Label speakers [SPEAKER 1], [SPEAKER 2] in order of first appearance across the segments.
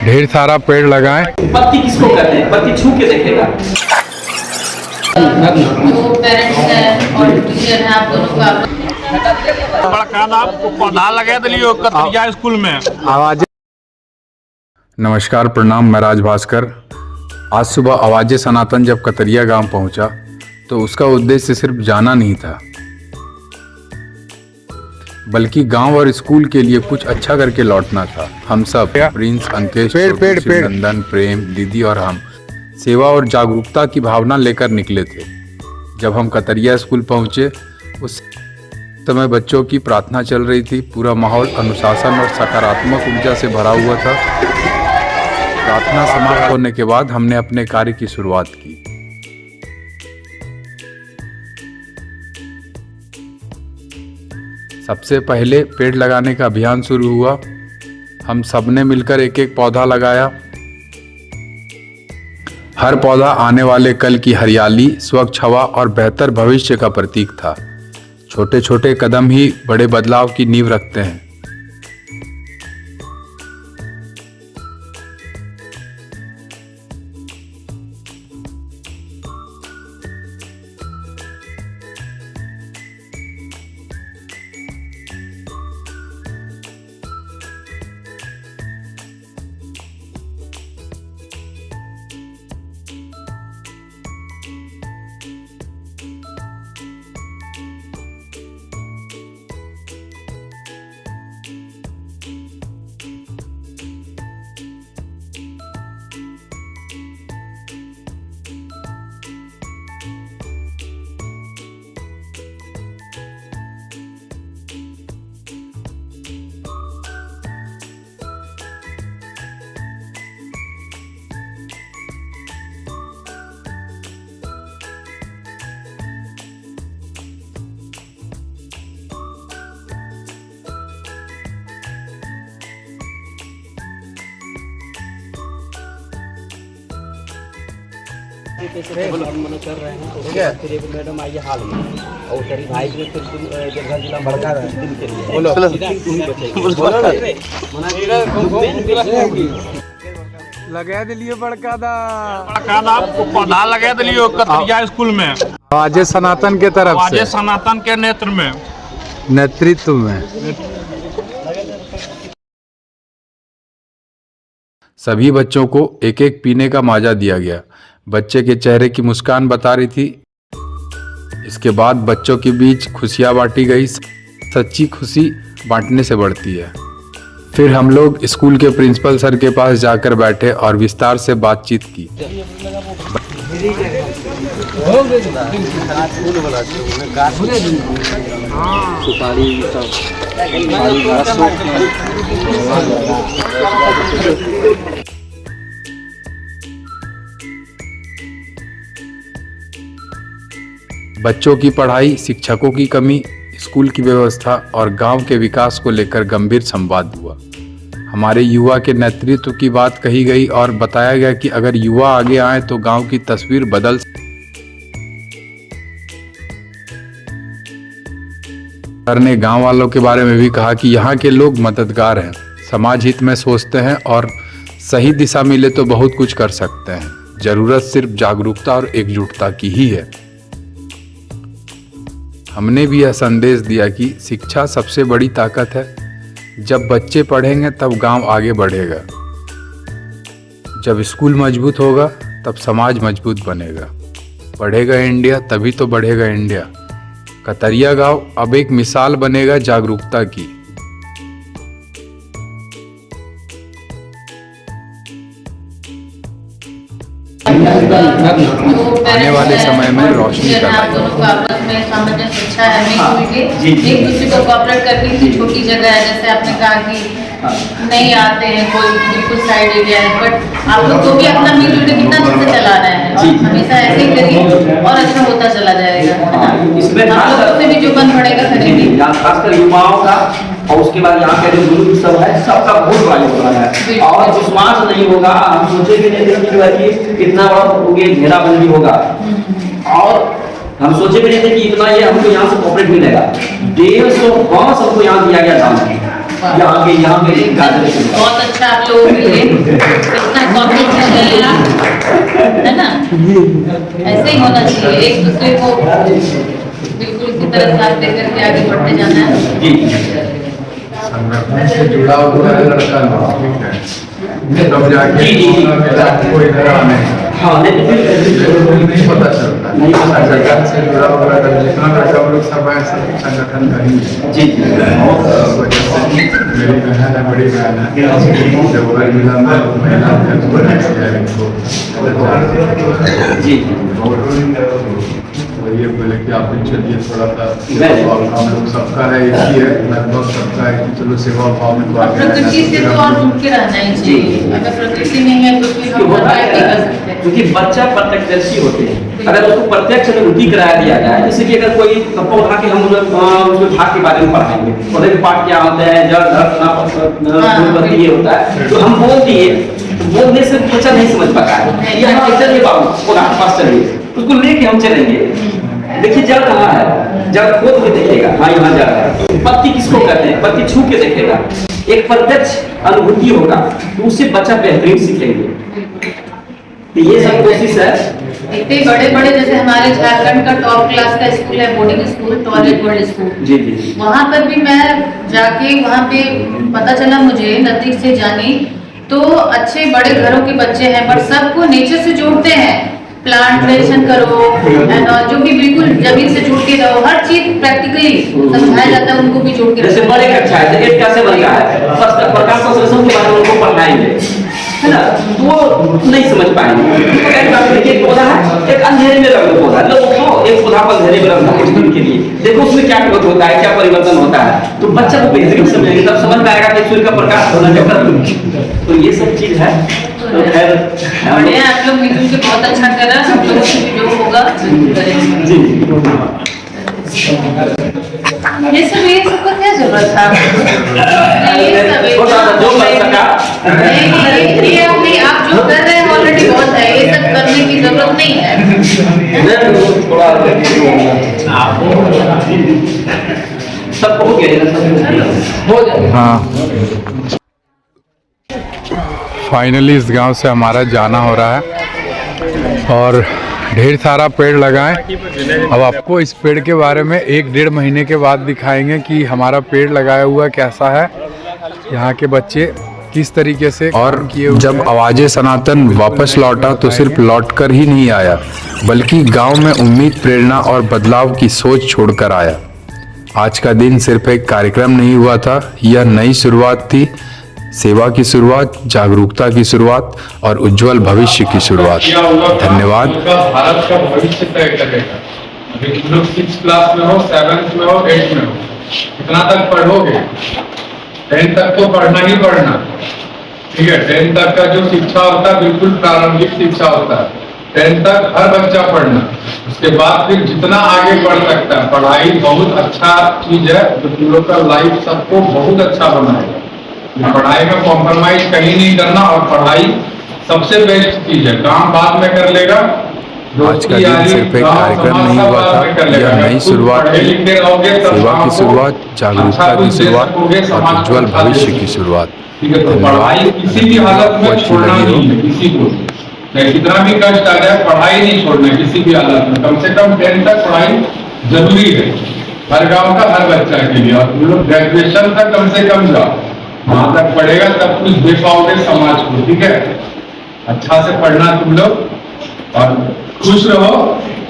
[SPEAKER 1] ढेर सारा पेड़ लगाएं।
[SPEAKER 2] पत्ती किसको कहते हैं? पत्ती छू के देखेगा।
[SPEAKER 3] वो पेरेंट्स हैं और टीचर हैं, आप दोनों का
[SPEAKER 4] बड़का नाम पौधा लगा दिलियो कतरिया स्कूल में।
[SPEAKER 1] आवाज़। नमस्कार, प्रणाम। मैं राज भास्कर। आज सुबह आवाज़े सनातन जब कतरिया गांव पहुंचा तो उसका उद्देश्य सिर्फ जाना नहीं था, बल्कि गांव और स्कूल के लिए कुछ अच्छा करके लौटना था। हम सब, प्रिंस, अंकेश, नंदन, प्रेम, दीदी और हम, सेवा और जागरूकता की भावना लेकर निकले थे। जब हम कतरिया स्कूल पहुंचे उस समय बच्चों की प्रार्थना चल रही थी। पूरा माहौल अनुशासन और सकारात्मक ऊर्जा से भरा हुआ था। प्रार्थना समाप्त होने के बाद हमने अपने कार्य की शुरुआत की। सबसे पहले पेड़ लगाने का अभियान शुरू हुआ। हम सबने मिलकर एक एक पौधा लगाया। हर पौधा आने वाले कल की हरियाली, स्वच्छ हवा और बेहतर भविष्य का प्रतीक था। छोटे छोटे कदम ही बड़े बदलाव की नींव रखते हैं।
[SPEAKER 2] कर रहे हैं ठीक है। फिर एक मैडम आई हाल में और तेरी भाई जो फिर तुम जगह जिला भड़का रहे दिन के लिए बोलो
[SPEAKER 1] लगा दिलियो बड़का
[SPEAKER 4] नाम पौधा लगा दिलियो कतरिया स्कूल में।
[SPEAKER 1] आवाज़े सनातन के तरफ से,
[SPEAKER 4] आवाज़े सनातन के
[SPEAKER 1] नेतृत्व में सभी बच्चों को एक एक पीने का माजा दिया गया। बच्चे के चेहरे की मुस्कान बता रही थी। इसके बाद बच्चों के बीच खुशियां बांटी गई। सच्ची खुशी बांटने से बढ़ती है। फिर हम लोग स्कूल के प्रिंसिपल सर के पास जाकर बैठे और विस्तार से बातचीत की। बच्चों की पढ़ाई, शिक्षकों की कमी, स्कूल की व्यवस्था और गांव के विकास को लेकर गंभीर संवाद हुआ। हमारे युवा के नेतृत्व की बात कही गई और बताया गया कि अगर युवा आगे आए तो गांव की तस्वीर बदल। सर ने गांव वालों के बारे में भी कहा कि यहाँ के लोग मददगार हैं, समाज हित में सोचते हैं और सही दिशा मिले तो बहुत कुछ कर सकते हैं। जरूरत सिर्फ जागरूकता और एकजुटता की ही है। हमने भी यह संदेश दिया कि शिक्षा सबसे बड़ी ताकत है। जब बच्चे पढ़ेंगे तब गांव आगे बढ़ेगा। जब स्कूल मजबूत होगा तब समाज मजबूत बनेगा। बढ़ेगा इंडिया तभी तो बढ़ेगा इंडिया। कतरिया गांव अब एक मिसाल बनेगा जागरूकता की। आने वाले समय में रोशनी
[SPEAKER 3] आप दोनों को आपस में सामंजस्य अच्छा है, एक दूसरे को कोऑपरेट करके। इतनी छोटी जगह है, जैसे आपने कहा कि नहीं आते हैं, कोई बिल्कुल साइड एरिया है, बट आप लोग को भी अपना मिलजुल के कितना अच्छे से चला रहे हैं और हमेशा ऐसे ही करिए और अच्छा होता चला जाएगा, है ना। इसमें आप लोगों से भी जो बन पड़ेगा करेंगे,
[SPEAKER 2] खासकर युवाओं का और उसके बाद यहाँ के जो बुजुर्ग सब है सबका बहुत बड़ा योगदान है। और विश्वास नहीं होगा, हम सोचे भी नहीं थे कि इतना बड़ा घेराबंदी होगा और हम सोचे भी नहीं थे कि इतना ये हमको यहाँ से कॉपरेट मिलेगा। 150 बस हमको यहाँ दिया गया था। यहाँ पे गाजर
[SPEAKER 3] बहुत अच्छा आप लोगों के लिए इतना कॉपरेट कर रहे हैं आप, है ना? ऐसे ही होना चाहिए, एक दूसरे को बिल्कुल इसी तरह साथ दे करके आगे बढ़ते जाना है।
[SPEAKER 2] जी
[SPEAKER 1] संगठन से जुड़ा हुआ है लड़का ठीक है, तब जाके कोई इधर आने
[SPEAKER 2] हाँ
[SPEAKER 1] नहीं पता चलता,
[SPEAKER 2] नहीं पता चलता।
[SPEAKER 1] संगठन से जुड़ा हुआ है, जितना लड़का लोग सब है सब संगठन का ही है।
[SPEAKER 2] जी
[SPEAKER 1] मेरी बहन है, बड़ी बहन है, जब वो जिला में महिला अध्यक्ष बनाया गया इनको,
[SPEAKER 2] जी
[SPEAKER 1] ये बोले कि आप भी चलिए थोड़ा सा, और हम लोग सबका है एक ही है, लगभग सबका है कि चलो सेवा भाव में तो आगे
[SPEAKER 3] प्रकृति से तो और जुड़ के रहना ही चाहिए, अगर प्रकृति नहीं है तो फिर हम क्या कर सकते हैं?
[SPEAKER 2] क्योंकि बच्चा प्रत्यक्षदर्शी होते हैं, अगर उसको प्रत्यक्ष अनुभूति करा दिया जाए, जैसे कि अगर कोई कप्पा उठा के हम उसमें भाग के बारे में पढ़ाएंगे, पौधे के पाठ क्या होता है, जड़ धरती ये होता है, तो हम बोल दिए, बोलने से बच्चा नहीं समझ पाता है। ये हम चलिए बाबू वो पास चलिए, उसको लेके हम चलेंगे, देखिए जड़ कहाँ है, जड़ खोद के देखेगा, हाँ यहाँ जड़ है। पत्ती किसको कहते हैं, पत्ती छू के देखेगा, एक प्रत्यक्ष अनुभूति होगा, तो उससे बच्चा बेहतरीन सीखेंगे। तो ये सब कोशिश है।
[SPEAKER 3] इतने बड़े बड़े जैसे हमारे झारखंड का टॉप क्लास का स्कूल है, boarding school, toilet world school,
[SPEAKER 2] जी जी
[SPEAKER 3] वहाँ पर भी मैं जाके वहाँ पे पता चला मुझे, नजदीक से जानी तो अच्छे बड़े घरों के बच्चे हैं, बट सबको नेचर से जोड़ते हैं, प्लांटेशन करो एंड जो भी बिल्कुल जमीन से जुड़ के रहो, हर चीज प्रैक्टिकली समझाया जाता है, उनको भी जोड़ के
[SPEAKER 2] जैसे बड़े कक्षा है, एक कैसे बन रहा है, प्रकाश संश्लेषण के बारे में उनको पढ़ाएंगे, है ना, तो वो नहीं समझ पाएंगे। एक पौधा है, एक अंधेरे में रंग पौधा, लोग एक पौधा पर अंधेरे में रंग कुछ दिन के लिए देखो उसमें क्या होता है, क्या परिवर्तन होता है, तो बच्चा को बेहतरीन समझेंगे, तब समझ पाएगा कि सूर्य का प्रकाश होना चाहिए। तो ये सब चीज है। तो खैर
[SPEAKER 3] बढ़िया, आप लोग मिलजुल के बहुत अच्छा कर रहे हैं, सब लोगों से भी जो होगा करेंगे।
[SPEAKER 2] जी
[SPEAKER 3] ये सब का क्या जरूरत था? ये सब
[SPEAKER 2] जो कर सका
[SPEAKER 3] नहीं, आप जो कर रहे हैं ऑलरेडी बहुत है, ये सब करने की जरूरत नहीं है।
[SPEAKER 2] सब हो गया,
[SPEAKER 1] हाँ, फाइनली इस गांव से हमारा जाना हो रहा है और ढेर सारा पेड़ लगाएं। अब आपको इस पेड़ के बारे में 1-1.5 महीने के बाद दिखाएंगे कि हमारा पेड़ लगाया हुआ कैसा है, यहाँ के बच्चे किस तरीके से। और जब आवाज़े सनातन वापस लौटा तो सिर्फ लौट कर ही नहीं आया, बल्कि गांव में उम्मीद, प्रेरणा और बदलाव की सोच छोड़कर आया। आज का दिन सिर्फ एक कार्यक्रम नहीं हुआ था, यह नई शुरुआत थी, सेवा की शुरुआत, जागरूकता की शुरुआत और उज्जवल भविष्य की शुरुआत। धन्यवाद।
[SPEAKER 5] भारत का भविष्य तय करेगा। अभी तुम लोग 6th क्लास में हो, 7th में हो, 8th में हो, कितना तक पढ़ोगे? 10th तक तो पढ़ना ही पढ़ना, ठीक है। 10th तक का जो शिक्षा होता है बिल्कुल प्रारंभिक शिक्षा होता है, 10th तक हर बच्चा पढ़ना। उसके बाद फिर जितना आगे बढ़ सकता है, पढ़ाई बहुत अच्छा चीज है जो तुम लोग का लाइफ सबको बहुत अच्छा बनाएगा। पढ़ाई में कॉम्प्रोमाइज कहीं नहीं करना, और पढ़ाई सबसे बेस्ट चीज है, काम बाद में कर लेगा।
[SPEAKER 1] आज का दिन सिर्फ एक कार्यक्रम नहीं हुआ था, यह नई शुरुआत थी, सेवा की शुरुआत, जागरूकता की शुरुआत और उज्जवल भविष्य की शुरुआत।
[SPEAKER 5] पढ़ाई किसी भी हालत में छोड़ना नहीं है, किसी को कितना भी कष्ट आ जाए पढ़ाई नहीं छोड़ना किसी भी हालत में। कम से कम 10th तक पढ़ाई जरूरी है हर गांव का हर बच्चा के लिए, और तुम लोग ग्रेजुएशन तक कम से कम जाओ, वहां तक पढ़ेगा तब कुछ दे पाओगे समाज को, ठीक है। अच्छा से पढ़ना तुम लोग, और खुश रहो,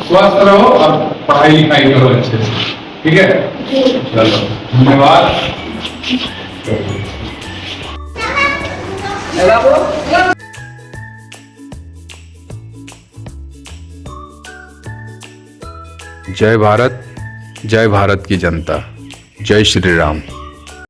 [SPEAKER 5] स्वस्थ रहो और पढ़ाई लिखाई करो अच्छे से, ठीक है। चलो धन्यवाद।
[SPEAKER 1] जय भारत, जय भारत की जनता, जय श्री राम।